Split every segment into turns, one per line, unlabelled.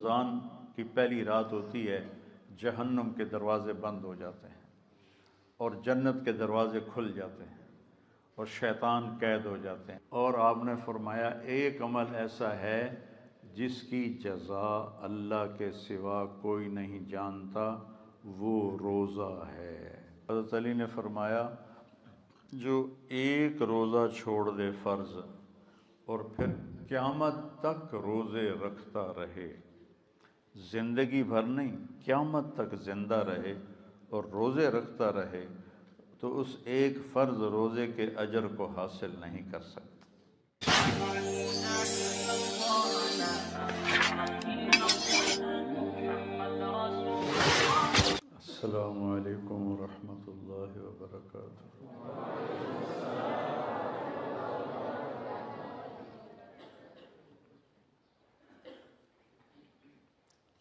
رمضان کی پہلی رات ہوتی ہے، جہنم کے دروازے بند ہو جاتے ہیں اور جنت کے دروازے کھل جاتے ہیں اور شیطان قید ہو جاتے ہیں۔ اور آپ نے فرمایا ایک عمل ایسا ہے جس کی جزا اللہ کے سوا کوئی نہیں جانتا، وہ روزہ ہے۔ حضرت علی نے فرمایا جو ایک روزہ چھوڑ دے فرض اور پھر قیامت تک روزے رکھتا رہے، زندگی بھر نہیں، قیامت تک زندہ رہے اور روزے رکھتا رہے، تو اس ایک فرض روزے کے اجر کو حاصل نہیں کر سکتا۔ السلام علیکم ورحمۃ اللہ وبرکاتہ۔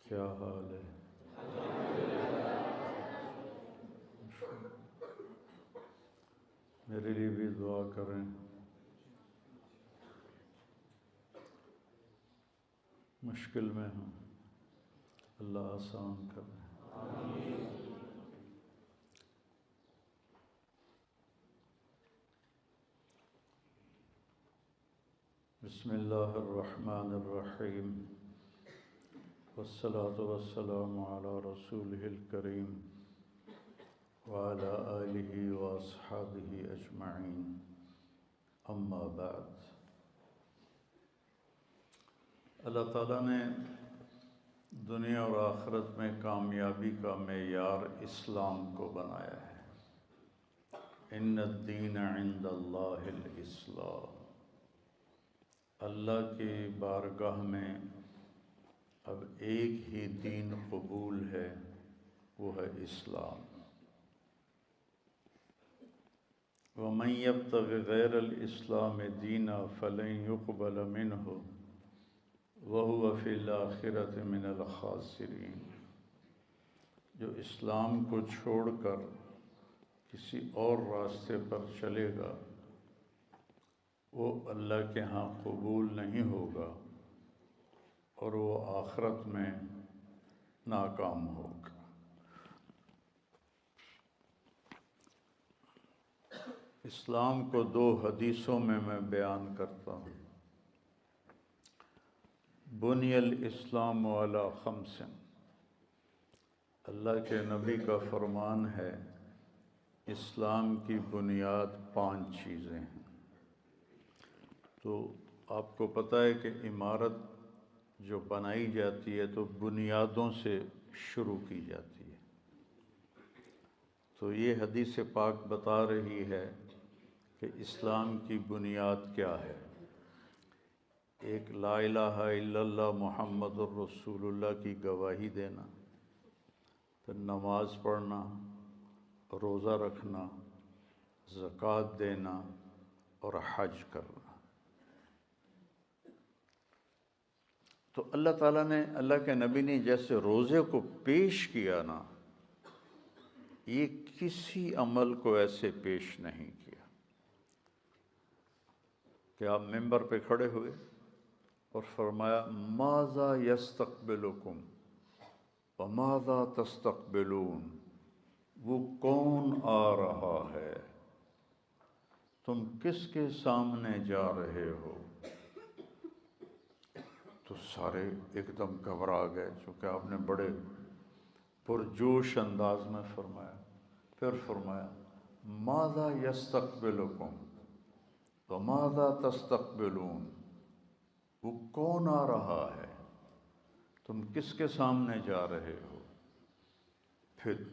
کیا حال ہے؟ میرے لیے بھی دعا کریں، مشکل میں ہوں، اللہ آسان کرے۔ بسم اللہ الرحمن الرحیم، والصلاة والسلام علی رسولہ الکریم وعلی آلہ واصحابہ اجمعین، اما بعد۔ اللہ تعالیٰ نے دنیا اور آخرت میں کامیابی کا معیار اسلام کو بنایا ہے۔ ان الدین عند اللہ الاسلام، اللہ کی بارگاہ میں اب ایک ہی دین قبول ہے، وہ ہے اسلام۔ وَمَن يَبْتَغِ غَيْرَ الْإِسْلَامِ دِينًا فَلَن يُقْبَلَ مِنْهُ وَهُوَ فِي الْآخِرَةِ مِنَ الْخَاسِرِينَ۔ جو اسلام کو چھوڑ کر کسی اور راستے پر چلے گا وہ اللہ کے ہاں قبول نہیں ہوگا اور وہ آخرت میں ناکام ہوگا۔ اسلام کو دو حدیثوں میں بیان کرتا ہوں۔ بنی الاسلام علی خمس، اللہ کے نبی کا فرمان ہے اسلام کی بنیاد 5 چیزیں ہیں۔ تو آپ کو پتہ ہے کہ عمارت جو بنائی جاتی ہے تو بنیادوں سے شروع کی جاتی ہے۔ تو یہ حدیث پاک بتا رہی ہے کہ اسلام کی بنیاد کیا ہے۔ ایک لا الہ الا اللہ محمد الرسول اللہ کی گواہی دینا، پھر نماز پڑھنا، روزہ رکھنا، زکوٰۃ دینا اور حج کرنا۔ تو اللہ تعالیٰ نے، اللہ کے نبی نے جیسے روزے کو پیش کیا نا، یہ کسی عمل کو ایسے پیش نہیں کیا کہ آپ ممبر پہ کھڑے ہوئے اور فرمایا ماذا یستقبلکم وماذا تستقبلون، وہ کون آ رہا ہے، تم کس کے سامنے جا رہے ہو۔ تو سارے ایک دم گھبرا گئے، چونکہ آپ نے بڑے پرجوش انداز میں فرمایا۔ پھر فرمایا ماذا یستقبلکم وماذا تستقبلون، وہ کون آ رہا ہے، تم کس کے سامنے جا رہے ہو۔ پھر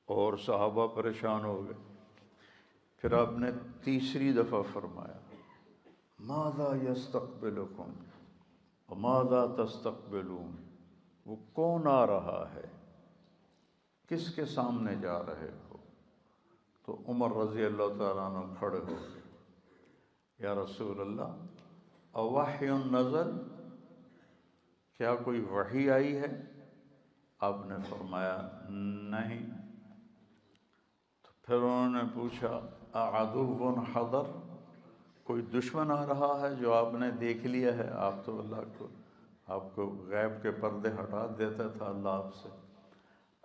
اور صحابہ پریشان ہو گئے۔ پھر آپ نے تیسری دفعہ فرمایا ماذا یستقبلکم وماذا تستقبلون، وہ کون آ رہا ہے، کس کے سامنے جا رہے ہو۔ تو عمر رضی اللہ تعالیٰ عنہ کھڑے ہو گئے، یا رسول اللہ اوحی نزل، کیا کوئی وحی آئی ہے۔ آپ نے فرمایا نہیں۔ تو پھر انہوں نے پوچھا اعدو حضر، کوئی دشمن آ رہا ہے جو آپ نے دیکھ لیا ہے۔ آپ تو اللہ کو آپ کو غیب کے پردے ہٹا دیتا تھا اللہ آپ سے۔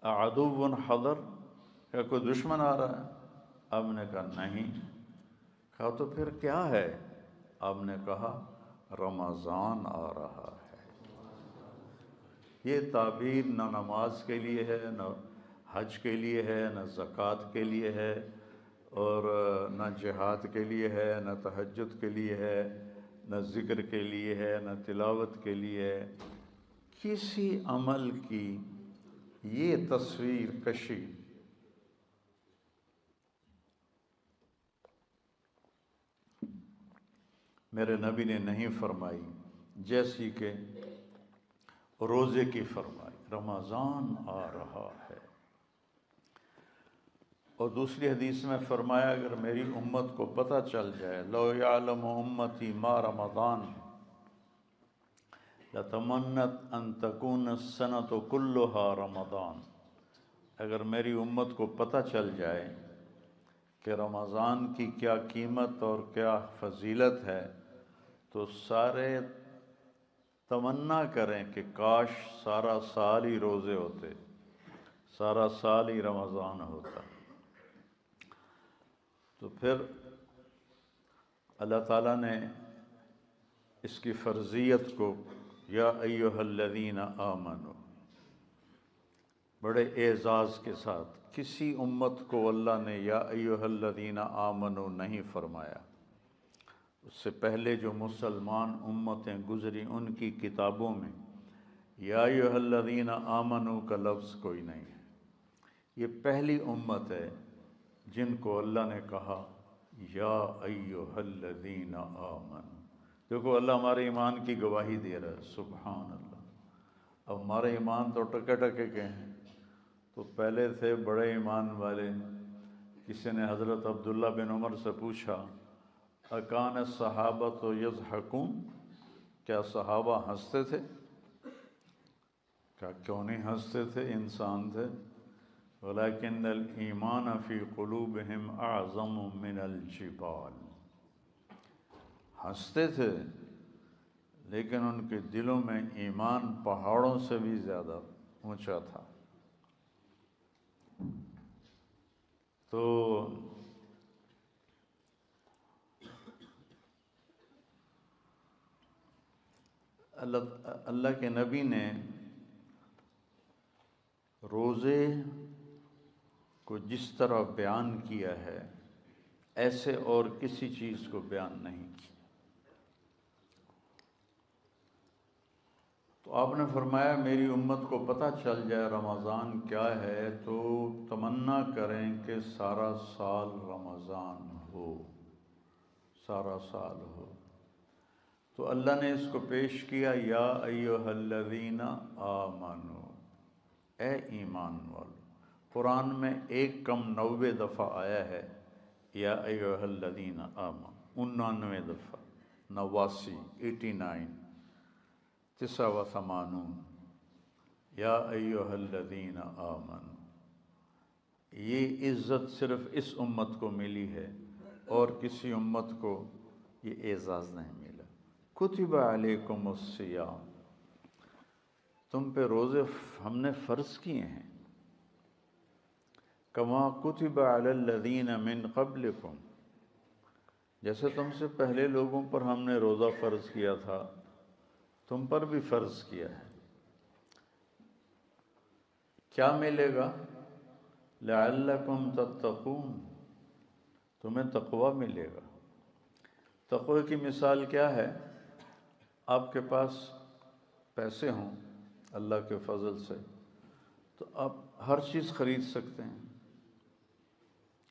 اعدو حضر، کیا کوئی دشمن آ رہا ہے؟ آپ نے کہا نہیں۔ کہا تو پھر کیا ہے؟ آپ نے کہا رمضان آ رہا ہے۔ یہ تعبیر نہ نماز کے لیے ہے، نہ حج کے لیے ہے، نہ زکوٰۃ کے لیے ہے، اور نہ جہاد کے لیے ہے، نہ تہجد کے لیے ہے، نہ ذکر کے لیے ہے، نہ تلاوت کے لیے ہے۔ کسی عمل کی یہ تصویر کشی میرے نبی نے نہیں فرمائی جیسی کہ روزے کی فرمائی، رمضان آ رہا ہے۔ اور دوسری حدیث میں فرمایا اگر میری امت کو پتہ چل جائے، لو یعلم امتی ما رمضان لتمنت ان تکون السنۃ کلھا رمضان، اگر میری امت کو پتہ چل جائے کہ رمضان کی کیا قیمت اور کیا فضیلت ہے، تو سارے تمنا کریں کہ کاش سارا سال ہی روزے ہوتے، سارا سال ہی رمضان ہوتا۔ تو پھر اللہ تعالیٰ نے اس کی فرضیت کو یا ایھا الذین آمنو بڑے اعزاز کے ساتھ، کسی امت کو اللہ نے یا ایھا الذین آمنو نہیں فرمایا۔ اس سے پہلے جو مسلمان امتیں گزری ان کی کتابوں میں یا ایھا الذین آمنو کا لفظ کوئی نہیں ہے۔ یہ پہلی امت ہے جن کو اللہ نے کہا یا ایھا الذین آمنو۔ دیکھو اللہ ہمارے ایمان کی گواہی دے رہا ہے، سبحان اللہ۔ اب ہمارے ایمان تو ٹکے ٹکے کے ہیں، تو پہلے تھے بڑے ایمان والے۔ کسی نے حضرت عبداللہ بن عمر سے پوچھا اکان الصحابۃ یضحکون، کیا صحابہ ہنستے تھے؟ کیا کیوں نہیں ہنستے تھے، انسان تھے۔ ولیکن الایمان فی قلوبہم اعظم من الجبال، ہنستے تھے لیکن ان کے دلوں میں ایمان پہاڑوں سے بھی زیادہ اونچا تھا۔ تو اللہ کے نبی نے روزے کو جس طرح بیان کیا ہے ایسے اور کسی چیز کو بیان نہیں کیا۔ تو آپ نے فرمایا میری امت کو پتہ چل جائے رمضان کیا ہے تو تمنا کریں کہ سارا سال رمضان ہو، سارا سال ہو۔ تو اللہ نے اس کو پیش کیا یا ایھا الذین آمنو، اے ایمان والو۔ قرآن میں 190 دفعہ آیا ہے یا ایھا الذین آمنو، 99 دفعہ، 89، 89، 89، یا ایھا الذین آمنو۔ یہ عزت صرف اس امت کو ملی ہے اور کسی امت کو یہ اعزاز نہیں ملا۔ کتب علیکم الصیام، تم پہ روزے ہم نے فرض کیے ہیں، کما کتب علی الذین من قبلکم، جیسے تم سے پہلے لوگوں پر ہم نے روزہ فرض کیا تھا تم پر بھی فرض کیا ہے۔ کیا ملے گا؟ لعلکم تتقون، تمہیں تقوی ملے گا۔ تقوی کی مثال کیا ہے؟ آپ کے پاس پیسے ہوں اللہ کے فضل سے تو آپ ہر چیز خرید سکتے ہیں،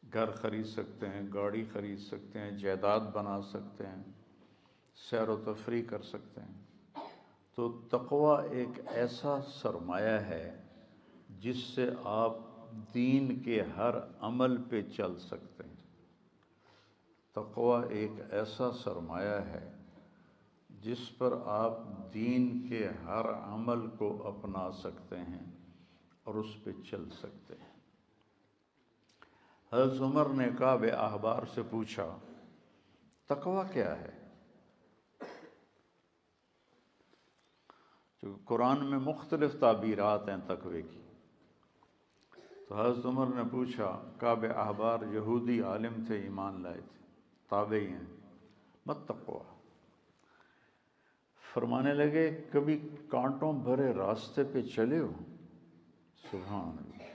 گھر خرید سکتے ہیں، گاڑی خرید سکتے ہیں، جائیداد بنا سکتے ہیں، سیر و تفریح کر سکتے ہیں۔ تو تقوی ایک ایسا سرمایہ ہے جس سے آپ دین کے ہر عمل پہ چل سکتے ہیں۔ تقوی ایک ایسا سرمایہ ہے جس پر آپ دین کے ہر عمل کو اپنا سکتے ہیں اور اس پہ چل سکتے ہیں۔ حضرت عمر نے کعب احبار سے پوچھا تقوی کیا ہے؟ چونکہ قرآن میں مختلف تعبیرات ہیں تقوی کی۔ تو حضرت عمر نے پوچھا، کعب احبار یہودی عالم تھے، ایمان لائے تھے، تابعی ہیں، مت تقوی، فرمانے لگے کبھی کانٹوں بھرے راستے پہ چلے ہو؟ سبحان اللہ۔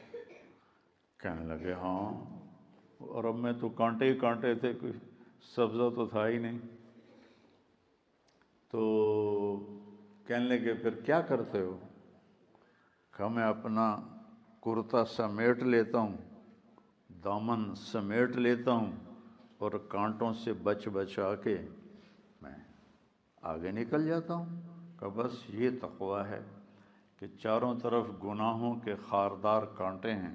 کہنے لگے ہاں، اور اب میں تو کانٹے ہی کانٹے تھے، کوئی سبزہ تو تھا ہی نہیں۔ تو کہنے لگے پھر کیا کرتے ہو؟ کہا میں اپنا کرتا سمیٹ لیتا ہوں، دامن سمیٹ لیتا ہوں، اور کانٹوں سے بچا کے میں آگے نکل جاتا ہوں۔ کہ بس یہ تقوی ہے کہ چاروں طرف گناہوں کے خاردار کانٹے ہیں،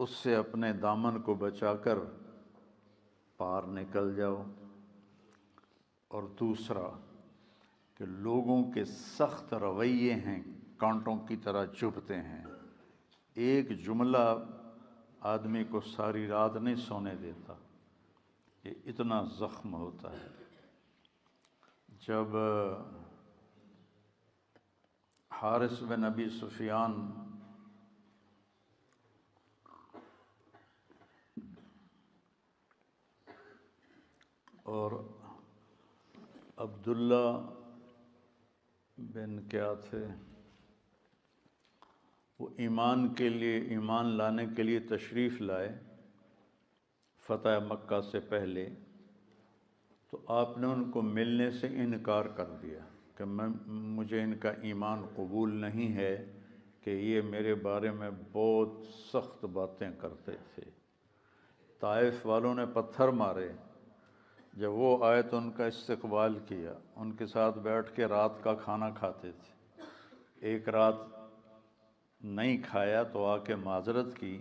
اس سے اپنے دامن کو بچا کر پار نکل جاؤ۔ اور دوسرا کہ لوگوں کے سخت رویے ہیں، کانٹوں کی طرح چبھتے ہیں، ایک جملہ آدمی کو ساری رات نہیں سونے دیتا، یہ اتنا زخم ہوتا ہے۔ جب حارث بن ابی سفیان اور عبداللہ بن کیا تھے، وہ ایمان لانے کے لیے تشریف لائے فتح مکہ سے پہلے، تو آپ نے ان کو ملنے سے انکار کر دیا کہ مجھے ان کا ایمان قبول نہیں ہے، کہ یہ میرے بارے میں بہت سخت باتیں کرتے تھے۔ طائف والوں نے پتھر مارے، جب وہ آئے تو ان کا استقبال کیا، ان کے ساتھ بیٹھ کے رات کا کھانا کھاتے تھے۔ ایک رات نہیں کھایا تو آ کے معذرت کی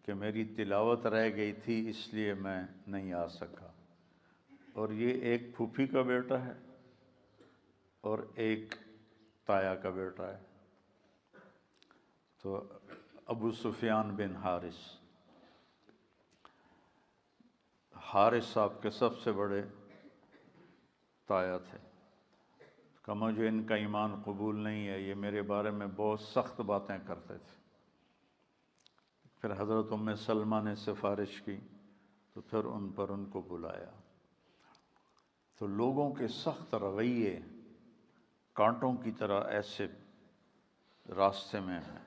کہ میری تلاوت رہ گئی تھی اس لیے میں نہیں آ سکا۔ اور یہ ایک پھوپھی کا بیٹا ہے اور ایک تایا کا بیٹا ہے۔ تو ابو سفیان بن حارث صاحب کے سب سے بڑے تایا تھے، کہ مجھے ان کا ایمان قبول نہیں ہے، یہ میرے بارے میں بہت سخت باتیں کرتے تھے۔ پھر حضرت ام سلمہ نے سفارش کی تو پھر ان کو بلایا۔ تو لوگوں کے سخت رویے کانٹوں کی طرح ایسے راستے میں ہیں،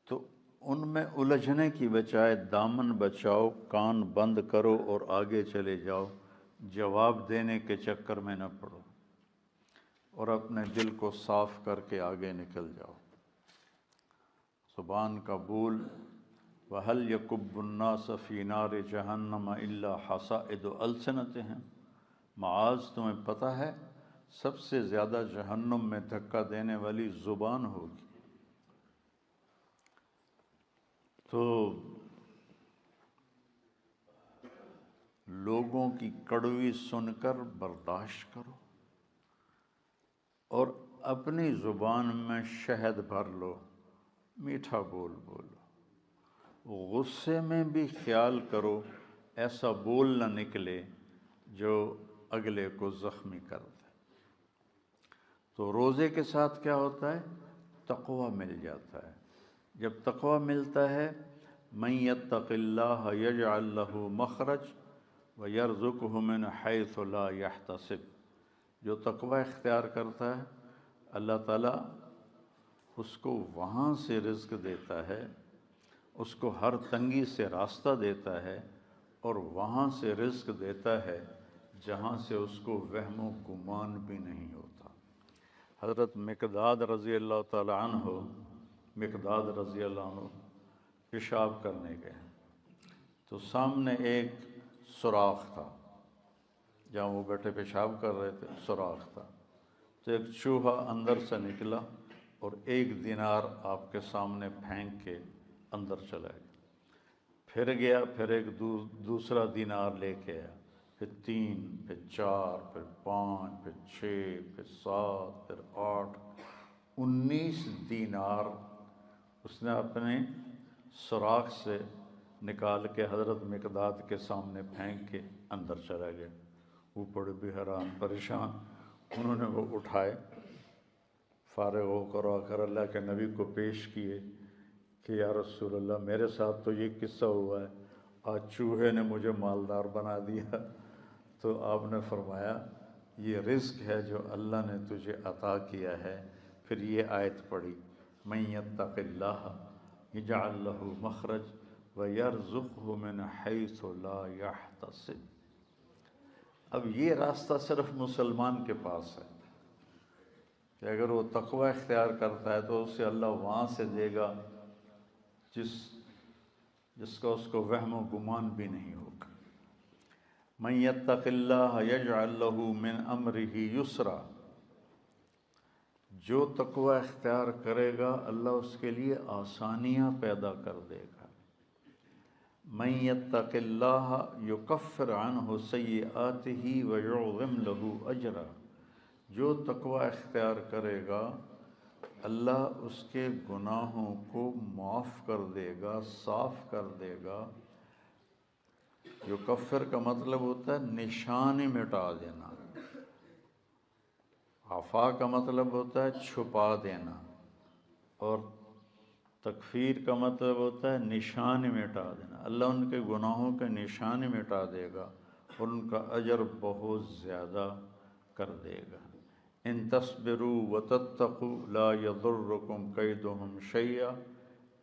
تو ان میں الجھنے کی بجائے دامن بچاؤ، کان بند کرو اور آگے چلے جاؤ، جواب دینے کے چکر میں نہ پڑو، اور اپنے دل کو صاف کر کے آگے نکل جاؤ۔ زبان کا بول، وَهَلْ يَكُبُّ النَّاسَ فِي نَارِ جَهَنَّمَ إِلَّا حَصَائِدُ أَلْسِنَتِهِمْ، معاذ تمہیں پتہ ہے سب سے زیادہ جہنم میں دھکا دینے والی زبان ہوگی۔ تو لوگوں کی کڑوی سن کر برداشت کرو، اور اپنی زبان میں شہد بھر لو، میٹھا بول بولو، غصے میں بھی خیال کرو ایسا بول نہ نکلے جو اگلے کو زخمی کر دے۔ تو روزے کے ساتھ کیا ہوتا ہے؟ تقوی مل جاتا ہے۔ جب تقوی ملتا ہے، من یتق اللہ یجعل لہ مخرج ویرزقہ من حیث لا یحتسب، جو تقوی اختیار کرتا ہے اللہ تعالیٰ اس کو وہاں سے رزق دیتا ہے، اس کو ہر تنگی سے راستہ دیتا ہے، اور وہاں سے رزق دیتا ہے جہاں سے اس کو وہم و گمان بھی نہیں ہوتا۔ حضرت مقداد رضی اللہ تعالی عنہ پیشاب کرنے گئے، تو سامنے ایک سوراخ تھا، جہاں وہ بیٹھے پیشاب کر رہے تھے سوراخ تھا، تو ایک چوہا اندر سے نکلا اور 1 دینار آپ کے سامنے پھینک کے اندر چلا گیا۔ پھر گیا، پھر ایک دوسرا دینار لے کے آیا، پھر 3، پھر 4، پھر 5، پھر 6، پھر 7، پھر 8، 19 دینار اس نے اپنے سوراخ سے نکال کے حضرت مقداد کے سامنے پھینک کے اندر چلا گیا۔ وہ بڑے بھی حیران پریشان، انہوں نے وہ اٹھائے، فارغ ہو کر آ کر اللہ کے نبی کو پیش کیے کہ یا رسول اللہ میرے ساتھ تو یہ قصہ ہوا ہے، آج چوہے نے مجھے مالدار بنا دیا۔ تو آپ نے فرمایا یہ رزق ہے جو اللہ نے تجھے عطا کیا ہے۔ پھر یہ آیت پڑھی، من یتق اللہ یجعل لہ مخرج ویرزقہ من حیث لا یحتسب۔ اب یہ راستہ صرف مسلمان کے پاس ہے کہ اگر وہ تقوی اختیار کرتا ہے تو اسے اللہ وہاں سے دے گا جس کا اس کو وہم و گمان بھی نہیں ہوگا۔ من یتق اللہ یجعل لہ من امرہ یسرا، جو تقوی اختیار کرے گا اللہ اس کے لیے آسانیاں پیدا کر دے گا۔ من یتق اللہ یکفر عنہ سیئاتہ ویعظم لہ اجرا، جو تقوی اختیار کرے گا اللہ اس کے گناہوں کو معاف کر دے گا، صاف کر دے گا۔ یکفر کا مطلب ہوتا ہے نشان مٹا دینا، عفا کا مطلب ہوتا ہے چھپا دینا، اور تکفیر کا مطلب ہوتا ہے نشان مٹا دینا۔ اللہ ان کے گناہوں کے نشان مٹا دے گا اور ان کا اجر بہت زیادہ کر دے گا۔ ان تصبروا وتتقوا لا یضرکم کیدہم شیئا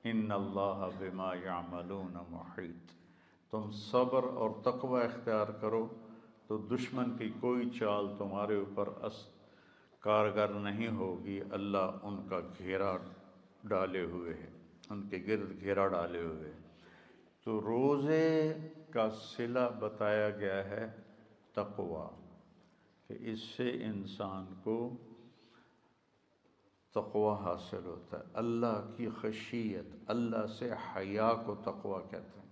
ان اللہ بما یعملون محیط۔ تم صبر اور تقوی اختیار کرو تو دشمن کی کوئی چال تمہارے اوپر کارگر نہیں ہوگی، اللہ ان کا گھیرا ڈالے ہوئے ہے، ان کے گرد گھیرا ڈالے ہوئے ہے۔ تو روزے کا صلہ بتایا گیا ہے تقوی، کہ اس سے انسان کو تقوی حاصل ہوتا ہے، اللہ کی خشیت، اللہ سے حیا کو تقوی کہتے ہیں۔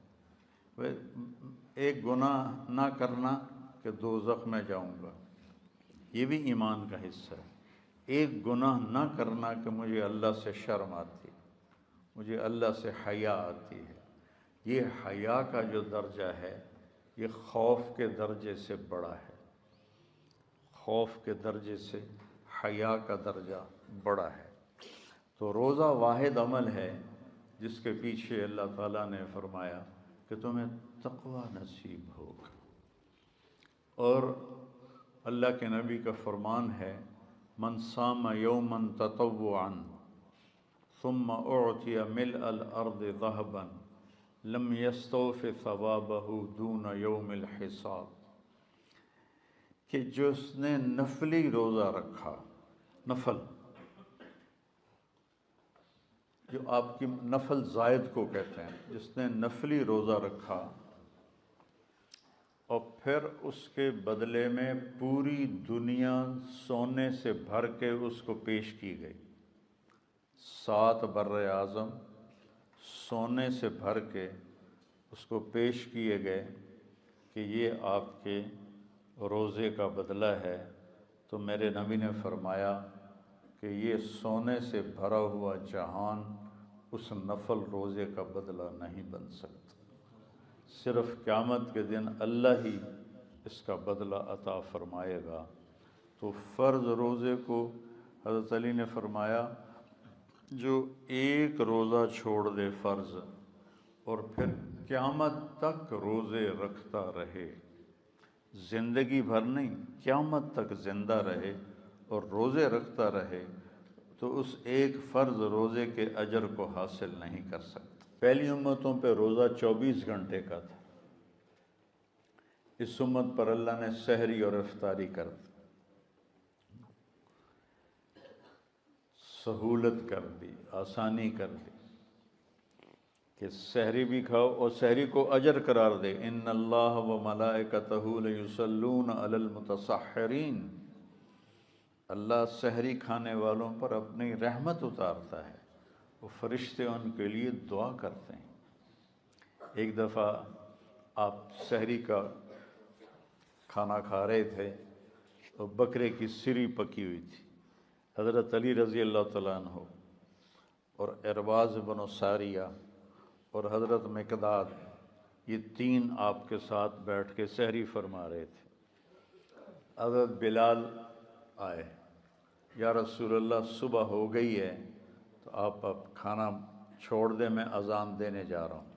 ایک گناہ نہ کرنا کہ دوزخ میں جاؤں گا، یہ بھی ایمان کا حصہ ہے۔ ایک گناہ نہ کرنا کہ مجھے اللہ سے شرم آتی ہے، مجھے اللہ سے حیا آتی ہے، یہ حیا کا جو درجہ ہے یہ خوف کے درجے سے بڑا ہے، خوف کے درجے سے حیا کا درجہ بڑا ہے۔ تو روزہ واحد عمل ہے جس کے پیچھے اللہ تعالیٰ نے فرمایا کہ تمہیں تقوی نصیب ہوگا، اور اللہ کے نبی کا فرمان ہے من صام یوما تطوعا ثم اعطی ملء الارض ذهبا لم یستوف ثوابہ دون یوم الحساب، کہ جس نے نفلی روزہ رکھا، نفل جو آپ کی نفل زائد کو کہتے ہیں، جس نے نفلی روزہ رکھا اور پھر اس کے بدلے میں پوری دنیا سونے سے بھر کے اس کو پیش کی گئی، 7 بر اعظم سونے سے بھر کے اس کو پیش کیے گئے کہ یہ آپ کے روزے کا بدلہ ہے، تو میرے نبی نے فرمایا کہ یہ سونے سے بھرا ہوا جہان اس نفل روزے کا بدلہ نہیں بن سکتا، صرف قیامت کے دن اللہ ہی اس کا بدلہ عطا فرمائے گا۔ تو فرض روزے کو حضرت علی نے فرمایا جو ایک روزہ چھوڑ دے فرض اور پھر قیامت تک روزے رکھتا رہے، زندگی بھر نہیں، قیامت تک زندہ رہے اور روزے رکھتا رہے، تو اس ایک فرض روزے کے اجر کو حاصل نہیں کر سکتا۔ پہلی امتوں پہ روزہ 24 گھنٹے کا تھا، اس امت پر اللہ نے سحری اور افطاری کر دی، سہولت کر دی، آسانی کر دی کہ سحری بھی کھاؤ اور سحری کو اجر قرار دے۔ ان اللہ و ملائکتہ لیصلون علی المتصحرین، اللہ سحری کھانے والوں پر اپنی رحمت اتارتا ہے، وہ فرشتے ان کے لیے دعا کرتے ہیں۔ ایک دفعہ آپ سحری کا کھانا کھا رہے تھے اور بکرے کی سری پکی ہوئی تھی، حضرت علی رضی اللہ تعالیٰ عنہ اور ارباز بن ساریہ اور حضرت مقداد، یہ 3 آپ کے ساتھ بیٹھ کے سحری فرما رہے تھے۔ حضرت بلال آئے، یا رسول اللہ صبح ہو گئی ہے تو آپ اب کھانا چھوڑ دیں، میں اذان دینے جا رہا ہوں۔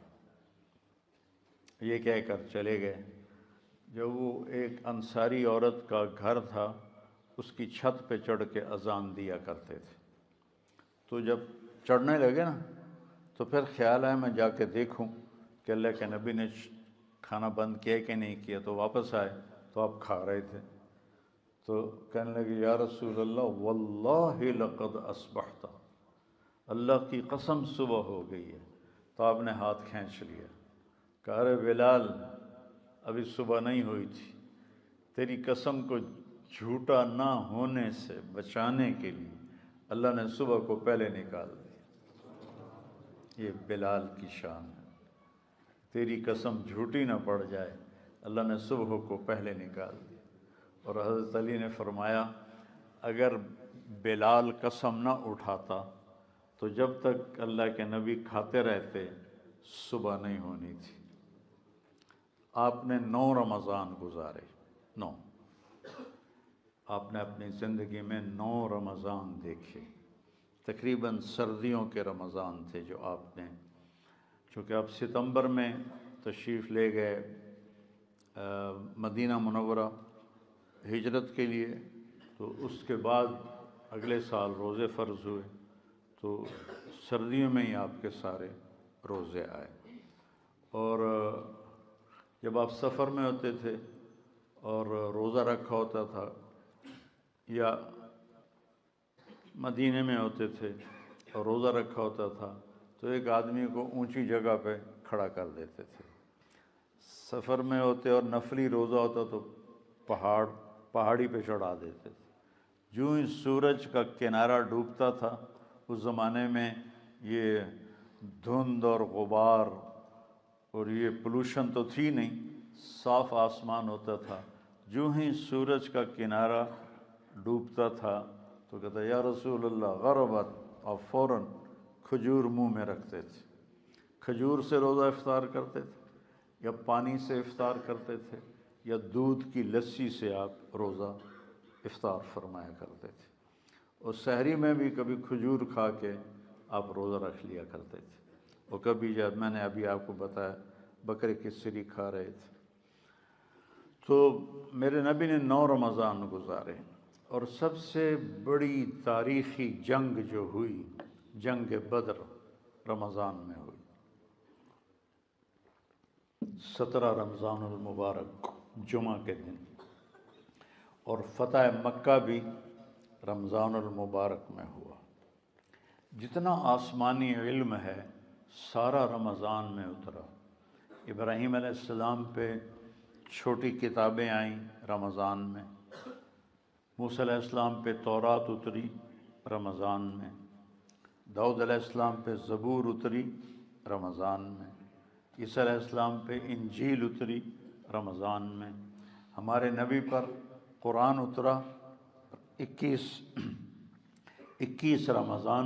یہ کہہ کر چلے گئے۔ جو وہ ایک انصاری عورت کا گھر تھا، اس کی چھت پہ چڑھ کے اذان دیا کرتے تھے۔ تو جب چڑھنے لگے نا تو پھر خیال آیا میں جا کے دیکھوں کہ اللہ کے نبی نے کھانا بند کیا کہ نہیں کیا، تو واپس آئے تو آپ کھا رہے تھے۔ تو کہنے لگے یا رسول اللہ واللہ لقد اصبحت، اللہ کی قسم صبح ہو گئی ہے۔ تو آپ نے ہاتھ کھینچ لیا، کہا ارے بلال ابھی صبح نہیں ہوئی تھی، تیری قسم کو جھوٹا نہ ہونے سے بچانے کے لیے اللہ نے صبح کو پہلے نکال دیا۔ یہ بلال کی شان ہے، تیری قسم جھوٹی نہ پڑ جائے، اللہ نے صبح کو پہلے نکال دیا۔ اور حضرت علی نے فرمایا اگر بلال قسم نہ اٹھاتا تو جب تک اللہ کے نبی کھاتے رہتے صبح نہیں ہونی تھی۔ آپ نے 9 رمضان گزارے، 9، آپ نے اپنی زندگی میں 9 رمضان دیکھے، تقریباً سردیوں کے رمضان تھے جو آپ نے، چونکہ آپ ستمبر میں تشریف لے گئے مدینہ منورہ ہجرت کے لیے، تو اس کے بعد اگلے سال روزے فرض ہوئے، تو سردیوں میں ہی آپ کے سارے روزے آئے۔ اور جب آپ سفر میں ہوتے تھے اور روزہ رکھا ہوتا تھا یا مدینے میں ہوتے تھے اور روزہ رکھا ہوتا تھا تو ایک آدمی کو اونچی جگہ پہ کھڑا کر دیتے تھے۔ سفر میں ہوتے اور نفلی روزہ ہوتا تو پہاڑی پہ چڑھا دیتے تھے۔ جو ہی سورج کا کنارہ ڈوبتا تھا، اس زمانے میں یہ دھند اور غبار اور یہ پولوشن تو تھی نہیں، صاف آسمان ہوتا تھا، جو ہی سورج کا کنارہ ڈوبتا تھا تو کہتا یا رسول اللہ غربت، اور فوراً کھجور منہ میں رکھتے تھے۔ کھجور سے روزہ افطار کرتے تھے یا پانی سے افطار کرتے تھے یا دودھ کی لسی سے آپ روزہ افطار فرمایا کرتے تھے۔ اور سحری میں بھی کبھی کھجور کھا کے آپ روزہ رکھ لیا کرتے تھے، اور کبھی جب میں نے ابھی آپ کو بتایا بکرے کی سری کھا رہے تھے۔ تو میرے نبی نے 9 رمضان گزارے، اور سب سے بڑی تاریخی جنگ جو ہوئی، جنگ بدر، رمضان میں ہوئی، 17 رمضان المبارک جمعہ کے دن، اور فتح مکہ بھی رمضان المبارک میں ہوا۔ جتنا آسمانی علم ہے سارا رمضان میں اترا۔ ابراہیم علیہ السلام پہ چھوٹی کتابیں آئیں رمضان میں، موسیٰ علیہ السلام پہ تورات اتری رمضان میں، داؤد علیہ السلام پہ زبور اتری رمضان میں، عیسیٰ علیہ السلام پہ انجیل اتری رمضان میں، ہمارے نبی پر قرآن اترا 21 رمضان،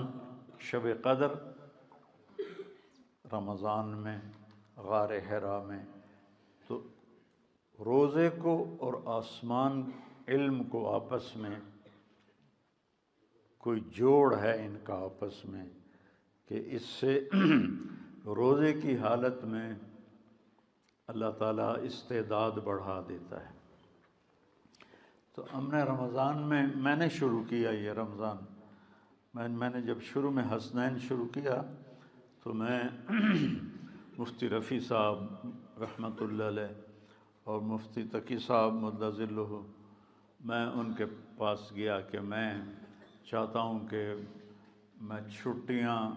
شب قدر رمضان میں، غار حرا میں۔ تو روزے کو اور آسمان علم کو آپس میں کوئی جوڑ ہے ان کا آپس میں کہ اس سے روزے کی حالت میں اللہ تعالیٰ استعداد بڑھا دیتا ہے۔ تو ہم نے رمضان میں نے شروع کیا یہ رمضان، میں نے جب شروع میں حسنین شروع کیا تو میں مفتی رفیع صاحب رحمۃ اللہ علیہ اور مفتی تقی صاحب مدظ ذلہ، میں ان کے پاس گیا کہ میں چاہتا ہوں کہ میں چھٹیاں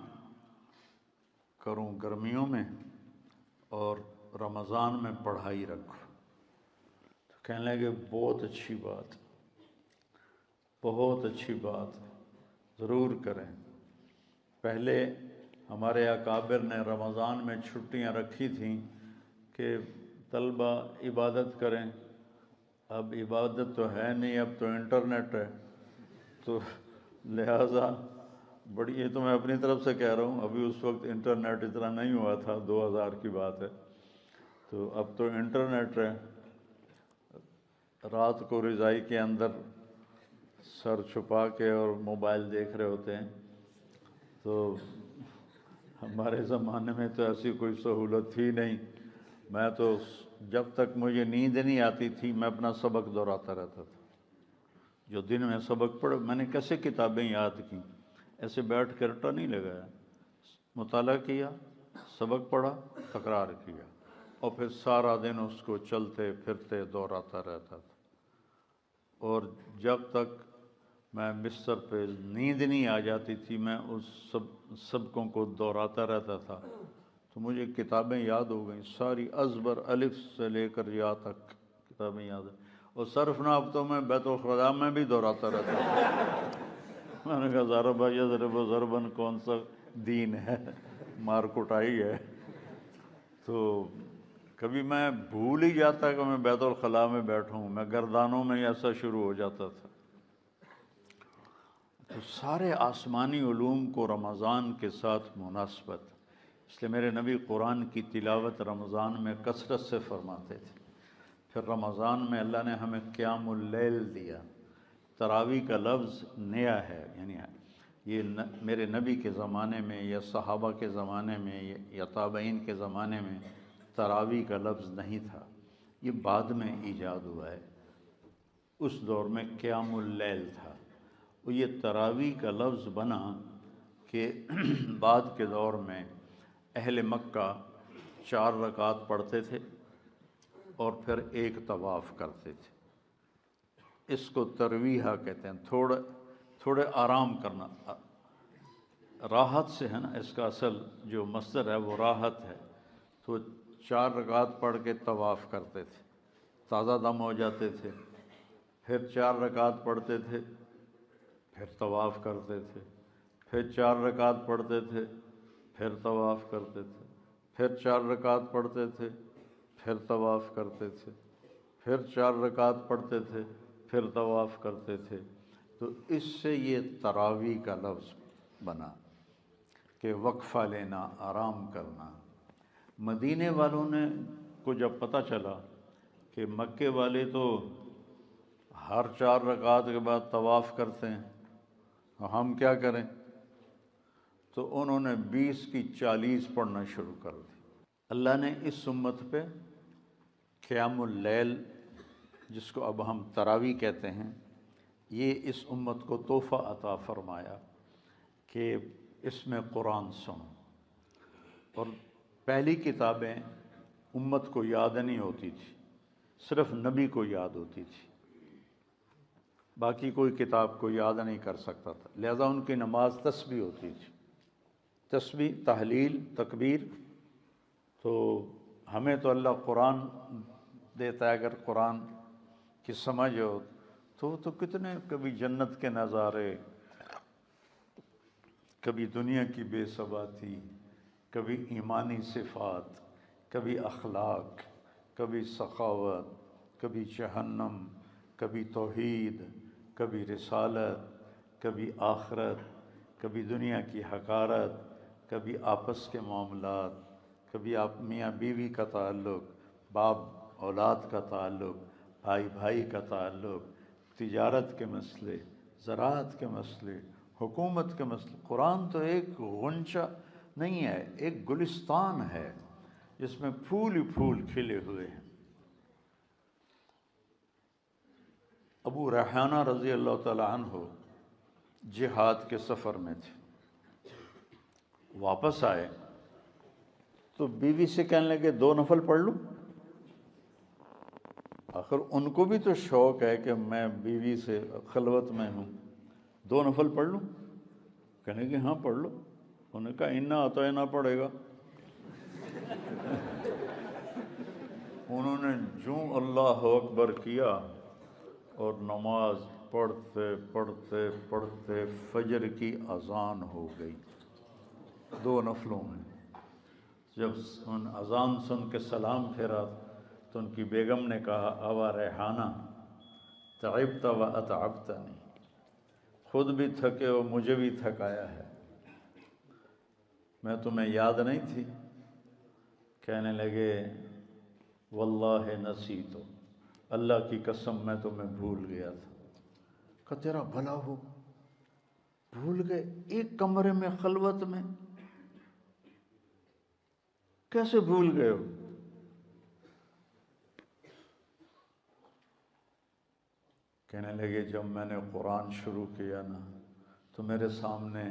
کروں گرمیوں میں اور رمضان میں پڑھائی رکھوں۔ تو کہنے لگے بہت اچھی بات، بہت اچھی بات، ضرور کریں۔ پہلے ہمارے اکابر نے رمضان میں چھٹیاں رکھی تھیں کہ طلبہ عبادت کریں، اب عبادت تو ہے نہیں، اب تو انٹرنیٹ ہے، تو لہٰذا بڑی، یہ تو میں اپنی طرف سے کہہ رہا ہوں، ابھی اس وقت انٹرنیٹ اتنا نہیں ہوا تھا، 2000 کی بات ہے، تو اب تو انٹرنیٹ ہے، رات کو رضائی کے اندر سر چھپا کے اور موبائل دیکھ رہے ہوتے ہیں. تو ہمارے زمانے میں تو ایسی کوئی سہولت تھی نہیں. میں تو جب تک مجھے نیند نہیں آتی تھی میں اپنا سبق دہراتا رہتا تھا. جو دن میں سبق پڑھ میں نے کیسے کتابیں یاد کی، ایسے بیٹھ کے رٹا نہیں لگایا. مطالعہ کیا، سبق پڑھا، تکرار کیا، اور پھر سارا دن اس کو چلتے پھرتے دہراتا رہتا تھا. اور جب تک میں بستر پہ نیند نہیں آ جاتی تھی میں اس سبقوں کو دہراتا رہتا تھا. تو مجھے کتابیں یاد ہو گئیں ساری، ازبر، الف سے لے کر یا تک کتابیں یاد ہیں. اور صرف نحو تو میں بیت الخلاء میں بھی دہراتا رہتا تھا. میں نے کہا ضرب یضرب ضرباً کون سا دین ہے، مار کٹائی ہے. تو کبھی میں بھول ہی جاتا کہ میں بیت الخلاء میں بیٹھا ہوں، میں گردانوں میں ایسا شروع ہو جاتا تھا. تو سارے آسمانی علوم کو رمضان کے ساتھ مناسبت، اس لیے میرے نبی قرآن کی تلاوت رمضان میں کثرت سے فرماتے تھے. پھر رمضان میں اللہ نے ہمیں قیام اللیل دیا. تراویح کا لفظ نیا ہے، یعنی یہ میرے نبی کے زمانے میں یا صحابہ کے زمانے میں یا تابعین کے زمانے میں تراویح کا لفظ نہیں تھا، یہ بعد میں ایجاد ہوا ہے. اس دور میں قیام اللیل تھا. اور یہ تراویح کا لفظ بنا کہ بعد کے دور میں اہل مکہ 4 رکعت پڑھتے تھے اور پھر ایک طواف کرتے تھے. اس کو ترویحہ کہتے ہیں، تھوڑے آرام کرنا، راحت سے ہے نا. اس کا اصل جو مصدر ہے وہ راحت ہے. تو 4 رکعت پڑھ کے طواف کرتے تھے، تازہ دم ہو جاتے تھے. پھر 4 رکعت پڑھتے تھے، پھر طواف کرتے تھے. پھر 4 رکعت پڑھتے تھے، پھر طواف کرتے تھے. پھر 4 رکعت پڑھتے تھے، پھر طواف کرتے تھے. پھر 4 رکعت پڑھتے تھے، پھر طواف کرتے تھے. تو اس سے یہ تراویح کا لفظ بنا کہ وقفہ لینا، آرام کرنا. مدینے والوں نے کو جب پتہ چلا کہ مکے والے تو ہر 4 رکعت کے بعد طواف کرتے ہیں، ہم کیا کریں؟ تو انہوں نے 20 کی 40 پڑھنا شروع کر دی. اللہ نے اس امت پہ قیام اللیل، جس کو اب ہم تراویح کہتے ہیں، یہ اس امت کو تحفہ عطا فرمایا کہ اس میں قرآن سنو. اور پہلی کتابیں امت کو یاد نہیں ہوتی تھی، صرف نبی کو یاد ہوتی تھی، باقی کوئی کتاب کو یاد نہیں کر سکتا تھا. لہذا ان کی نماز تسبیح ہوتی تھی، تسبیح، تحلیل، تکبیر. تو ہمیں تو اللہ قرآن دیتا ہے، اگر قرآن کی سمجھ ہو تو کتنے کبھی جنت کے نظارے، کبھی دنیا کی بے ثباتی، کبھی ایمانی صفات، کبھی اخلاق، کبھی سخاوت، کبھی جہنم، کبھی توحید، کبھی رسالت، کبھی آخرت، کبھی دنیا کی حقارت، کبھی آپس کے معاملات، کبھی آپ میاں بیوی کا تعلق، باپ اولاد کا تعلق، بھائی بھائی کا تعلق، تجارت کے مسئلے، زراعت کے مسئلے، حکومت کے مسئلے. قرآن تو ایک غنچہ نہیں ہے، ایک گلستان ہے جس میں پھول ہی پھول کھلے ہوئے ہیں. ابو ریحانہ رضی اللہ تعالیٰ عنہ جہاد کے سفر میں تھے، واپس آئے تو بیوی سے کہنے لگے 2 نفل پڑھ لوں. آخر ان کو بھی تو شوق ہے کہ میں بیوی سے خلوت میں ہوں، 2 نفل پڑھ لوں. کہنے کہ ہاں پڑھ لو. انہوں نے کہا انا اطعنا پڑھے گا. انہوں نے جو اللہ اکبر کیا اور نماز پڑھتے پڑھتے پڑھتے فجر کی اذان ہو گئی 2 نفلوں میں. جب ان اذان سن کے سلام پھیرا تو ان کی بیگم نے کہا ابا ریحانہ تعبت و اتعبتنی، خود بھی تھکے ہو مجھے بھی تھکایا ہے، میں تمہیں یاد نہیں تھی؟ کہنے لگے واللہ نسیت، اللہ کی قسم میں تمہیں بھول گیا تھا. کہ تیرا بھلا ہو، بھول گئے ایک کمرے میں خلوت میں، کیسے بھول گئے ہو؟ کہنے لگے جب میں نے قرآن شروع کیا نا تو میرے سامنے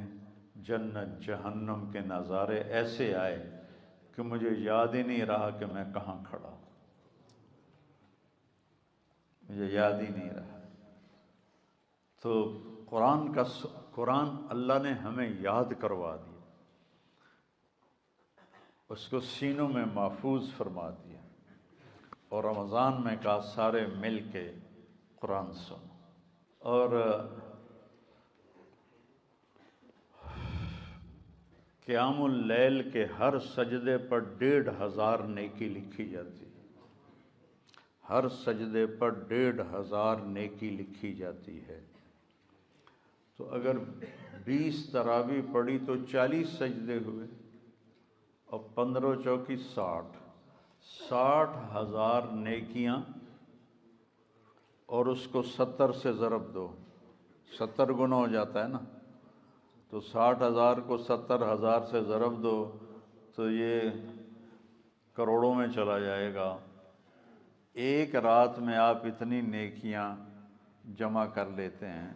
جنت جہنم کے نظارے ایسے آئے کہ مجھے یاد ہی نہیں رہا کہ میں کہاں کھڑا ہوں، مجھے یاد ہی نہیں رہا۔ تو قرآن اللہ نے ہمیں یاد کروا دیا، اس کو سینوں میں محفوظ فرما دیا، اور رمضان میں کہا سارے مل کے قرآن سنو۔ اور قیام اللیل کے ہر سجدے پر 1500 نیکی لکھی جاتی ہے، ہر سجدے پر 1500 نیکی لکھی جاتی ہے۔ تو اگر 20 تراویح پڑھی تو 40 سجدے ہوئے، اور 15 چوکی 60,000 نیکیاں، اور اس کو 70 سے ضرب دو، 70 گنا ہو جاتا ہے نا، تو 60,000 کو 70,000 سے ضرب دو تو یہ کروڑوں میں چلا جائے گا۔ ایک رات میں آپ اتنی نیکیاں جمع کر لیتے ہیں۔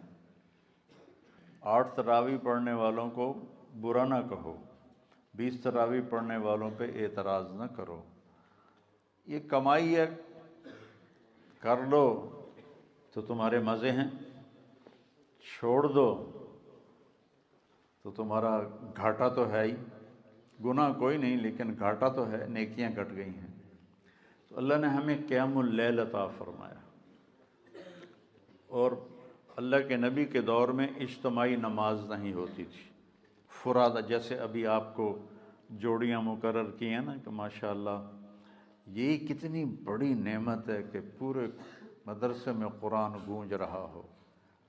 8 تراویح پڑھنے والوں کو برا نہ کہو، 20 تراویح پڑھنے والوں پہ اعتراض نہ کرو، یہ کمائی ہے، کر لو تو تمہارے مزے ہیں، چھوڑ دو تو تمہارا گھاٹا تو ہے ہی، گناہ کوئی نہیں لیکن گھاٹا تو ہے، نیکیاں کٹ گئی ہیں۔ تو اللہ نے ہمیں قیام اللیل عطا فرمایا، اور اللہ کے نبی کے دور میں اجتماعی نماز نہیں ہوتی تھی، فرادہ، جیسے ابھی آپ کو جوڑیاں مقرر کی ہیں نا کہ ماشاءاللہ یہ کتنی بڑی نعمت ہے کہ پورے مدرسے میں قرآن گونج رہا ہو،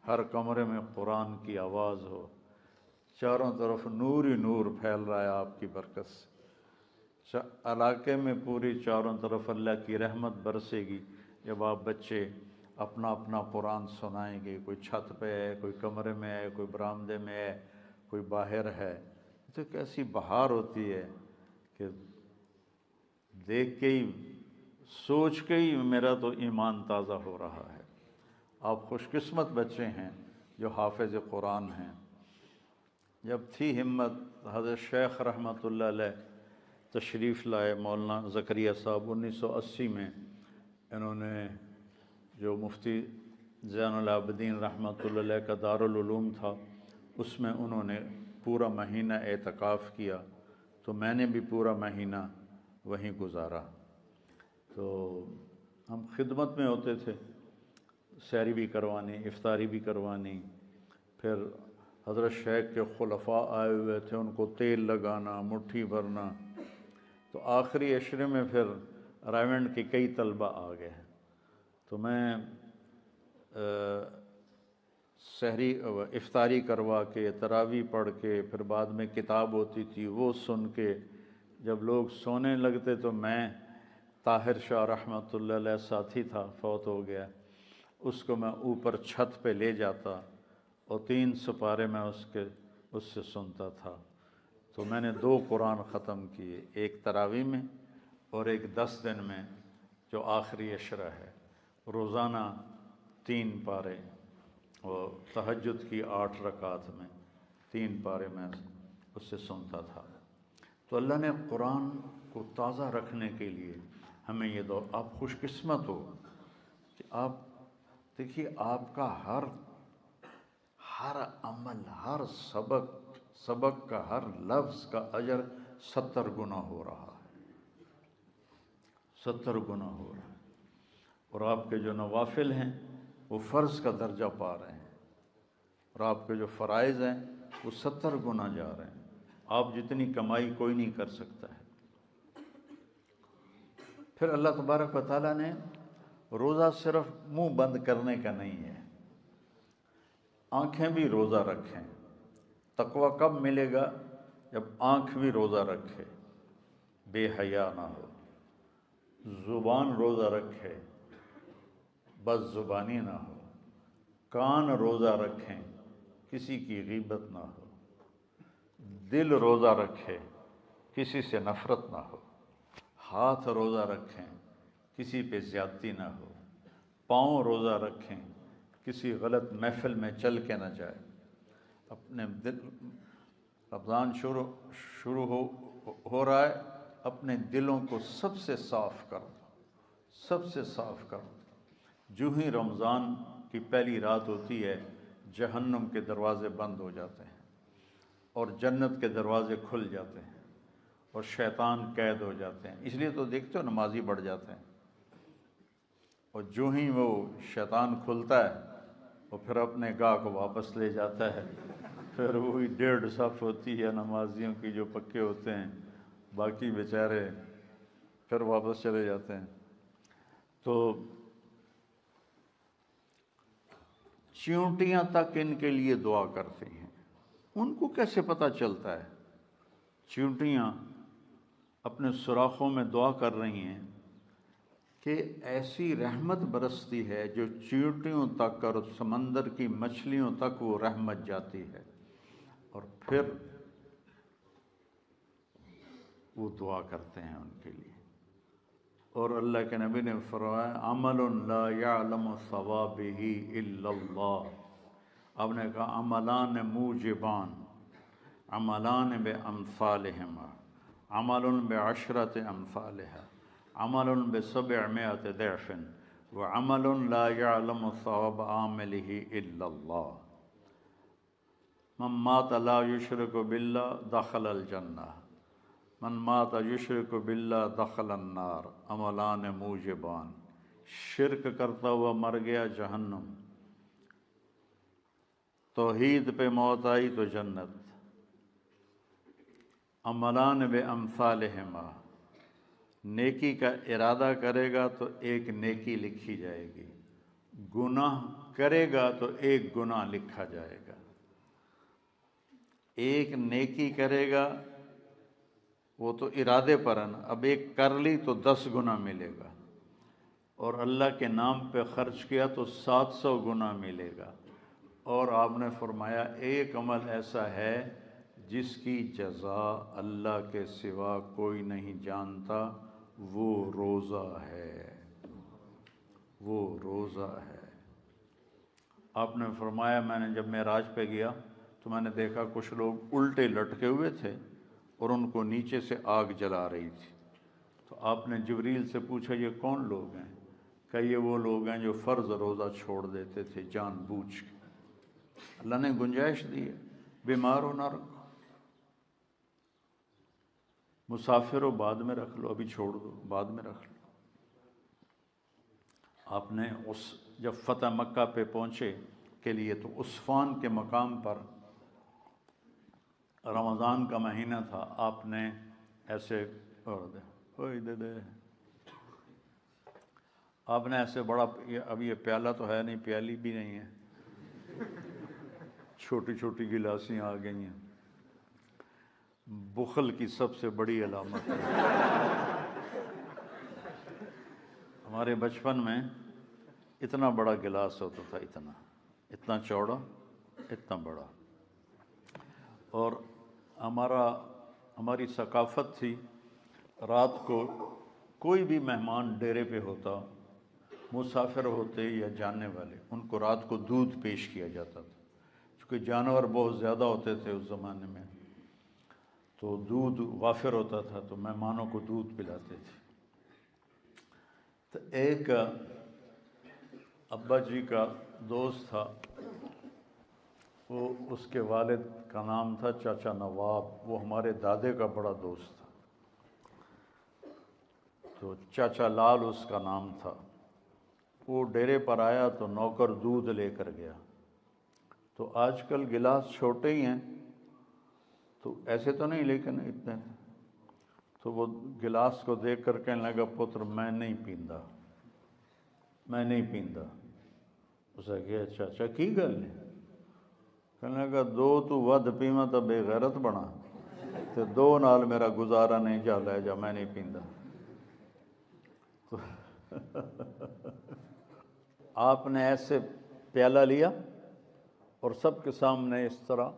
ہر کمرے میں قرآن کی آواز ہو، چاروں طرف نور ہی نور پھیل رہا ہے آپ کی برکت سے، علاقے میں پوری چاروں طرف اللہ کی رحمت برسے گی جب آپ بچے اپنا اپنا قرآن سنائیں گے، کوئی چھت پہ ہے، کوئی کمرے میں ہے، کوئی برآمدے میں ہے، کوئی باہر ہے، تو کیسی بہار ہوتی ہے کہ دیکھ کے ہی، سوچ کے ہی میرا تو ایمان تازہ ہو رہا ہے۔ آپ خوش قسمت بچے ہیں جو حافظ قرآن ہیں۔ جب تھی ہمت، حضرت شیخ رحمۃ اللہ علیہ تشریف لائے، مولانا زکریا صاحب 1980 میں، انہوں نے جو مفتی زین العابدین رحمۃ اللہ علیہ کا دارالعلوم تھا، اس میں انہوں نے پورا مہینہ اعتکاف کیا، تو میں نے بھی پورا مہینہ وہیں گزارا۔ تو ہم خدمت میں ہوتے تھے، سحری بھی کروانی، افطاری بھی کوانی، پھر حضرت شیخ کے خلفاء آئے ہوئے تھے، ان کو تیل لگانا، مٹھی بھرنا۔ تو آخری عشرے میں پھر رائیونڈ کے کئی طلبہ آ گئے، تو میں سحری افطاری کروا کے، تراویح پڑھ کے، پھر بعد میں کتاب ہوتی تھی وہ سن کے، جب لوگ سونے لگتے تو میں، طاہر شاہ رحمۃ اللہ علیہ ساتھی تھا، فوت ہو گیا، اس کو میں اوپر چھت پہ لے جاتا اور 3 سپارے میں اس سے سنتا تھا۔ تو میں نے 2 قرآن ختم کیے، ایک تراویح میں اور ایک 10 دن میں جو آخری عشرہ ہے، روزانہ 3 پارے، اور تہجد کی 8 رکعات میں 3 پارے میں اس سے سنتا تھا۔ تو اللہ نے قرآن کو تازہ رکھنے کے لیے ہمیں یہ دور، آپ خوش قسمت ہو کہ آپ دیکھیے آپ کا ہر عمل، ہر سبق کا ہر لفظ کا اجر 70 گنا ہو رہا ہے، 70 گنا ہو رہا ہے، اور آپ کے جو نوافل ہیں وہ فرض کا درجہ پا رہے ہیں، اور آپ کے جو فرائض ہیں وہ 70 گنا جا رہے ہیں۔ آپ جتنی کمائی کوئی نہیں کر سکتا ہے۔ پھر اللہ تبارک و تعالیٰ نے روزہ صرف منہ بند کرنے کا نہیں ہے، آنکھیں بھی روزہ رکھیں۔ تقویٰ کب ملے گا؟ جب آنکھ بھی روزہ رکھے، بے حیا نہ ہو، زبان روزہ رکھے، بد زبانی نہ ہو، کان روزہ رکھیں کسی کی غیبت نہ ہو، دل روزہ رکھے کسی سے نفرت نہ ہو، ہاتھ روزہ رکھیں کسی پہ زیادتی نہ ہو، پاؤں روزہ رکھیں کسی غلط محفل میں چل کے نہ جائے۔ اپنے دل، رمضان شروع ہو رہا ہے، اپنے دلوں کو سب سے صاف کر دو، سب سے صاف کر دو۔ جو ہی رمضان کی پہلی رات ہوتی ہے، جہنم کے دروازے بند ہو جاتے ہیں اور جنت کے دروازے کھل جاتے ہیں اور شیطان قید ہو جاتے ہیں۔ اس لیے تو دیکھتے ہو نمازی بڑھ جاتے ہیں، اور جو ہی وہ شیطان کھلتا ہے وہ پھر اپنے گاہ کو واپس لے جاتا ہے۔ پھر وہی 1.5 صف ہوتی ہے نمازیوں کی جو پکے ہوتے ہیں، باقی بیچارے پھر واپس چلے جاتے ہیں۔ تو چیونٹیاں تک ان کے لیے دعا کرتی ہیں، ان کو کیسے پتہ چلتا ہے؟ چیونٹیاں اپنے سوراخوں میں دعا کر رہی ہیں کہ ایسی رحمت برستی ہے جو چیونٹیوں تک اور سمندر کی مچھلیوں تک وہ رحمت جاتی ہے، اور پھر وہ دعا کرتے ہیں ان کے لیے۔ اور اللہ کے نبی نے فرمایا عمل لا یعلم ثوابہ الا اللہ۔ آپ نے کہا عملان موجبان، عملان بامثالہما، عمل بعشرۃ امثالہا، عمل ب700 ضعف، وعمل لا یعلم ثواب عاملہ الا اللہ۔ من مات لا یشرک باللہ دخل الجنہ، من مات یشرک باللہ دخل النار، عملان موجبان۔ شرک کرتا ہوا مر گیا جہنم، توحید پہ موت آئی تو جنت۔ عملان بامثالہما، نیکی کا ارادہ کرے گا تو ایک نیکی لکھی جائے گی، گناہ کرے گا تو ایک گناہ لکھا جائے گا۔ ایک نیکی کرے گا وہ تو ارادے پر ہے نا، اب ایک کر لی تو 10 گنا ملے گا، اور اللہ کے نام پہ خرچ کیا تو 700 گنا ملے گا۔ اور آپ نے فرمایا ایک عمل ایسا ہے جس کی جزا اللہ کے سوا کوئی نہیں جانتا، وہ روزہ ہے، وہ روزہ ہے۔ آپ نے فرمایا میں نے جب معراج پہ گیا تو میں نے دیکھا کچھ لوگ الٹے لٹکے ہوئے تھے اور ان کو نیچے سے آگ جلا رہی تھی۔ تو آپ نے جبریل سے پوچھا یہ کون لوگ ہیں؟ کہ یہ وہ لوگ ہیں جو فرض روزہ چھوڑ دیتے تھے جان بوجھ کے۔ اللہ نے گنجائش دی ہے، بیمار ہو نہ رکھو، مسافر ہو بعد میں رکھ لو، ابھی چھوڑ دو بعد میں رکھ لو۔ آپ نے جب فتح مکہ پہ پہنچے کے لیے تو عصفان کے مقام پر رمضان کا مہینہ تھا، آپ نے ایسے آپ نے ایسے بڑا، اب یہ پیالہ تو ہے نہیں، پیالی بھی نہیں ہے، چھوٹی چھوٹی گلاسیں آ گئی ہیں، بخل کی سب سے بڑی علامت ہے۔ ہمارے بچپن میں اتنا بڑا گلاس ہوتا تھا، اتنا چوڑا، اتنا بڑا، اور ہماری ثقافت تھی رات کو کوئی بھی مہمان ڈیرے پہ ہوتا، مسافر ہوتے یا جانے والے، ان کو رات کو دودھ پیش کیا جاتا تھا، چونکہ جانور بہت زیادہ ہوتے تھے اس زمانے میں، تو دودھ وافر ہوتا تھا تو مہمانوں کو دودھ پلاتے تھے۔ تو ایک ابا جی کا دوست تھا، وہ اس کے والد کا نام تھا چاچا نواب، وہ ہمارے دادے کا بڑا دوست تھا، تو چاچا لال اس کا نام تھا۔ وہ ڈیرے پر آیا تو نوکر دودھ لے کر گیا، تو آج کل گلاس چھوٹے ہی ہیں تو ایسے تو نہیں لیکن اتنے، تو وہ گلاس کو دیکھ کر کہنے لگا پتر میں نہیں پیندا، میں نہیں پیندا۔ اسے کہا چاچا کی گل ہے؟ کہنے لگا دو تو ود پیواں تو بے غیرت بنا، تو دو نال میرا گزارا نہیں، جا لے جا، میں نہیں پیندا۔ آپ نے ایسے پیالہ لیا اور سب کے سامنے اس طرح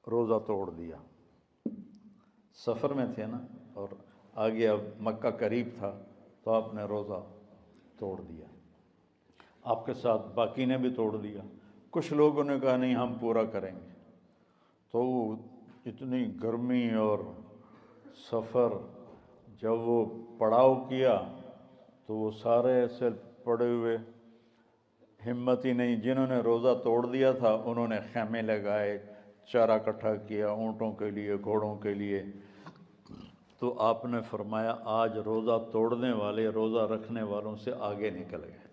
روزہ توڑ دیا. سفر میں تھے نا، اور آگے اب مکہ قریب تھا تو آپ نے روزہ توڑ دیا. آپ کے ساتھ باقی نے بھی توڑ دیا. کچھ لوگوں نے کہا نہیں ہم پورا کریں گے. تو اتنی گرمی اور سفر، جب وہ پڑاؤ کیا تو وہ سارے ایسے پڑے ہوئے، ہمت ہی نہیں. جنہوں نے روزہ توڑ دیا تھا انہوں نے خیمے لگائے، چارہ اکٹھا کیا اونٹوں کے لیے، گھوڑوں کے لیے. تو آپ نے فرمایا آج روزہ توڑنے والے روزہ رکھنے والوں سے آگے نکل گئے.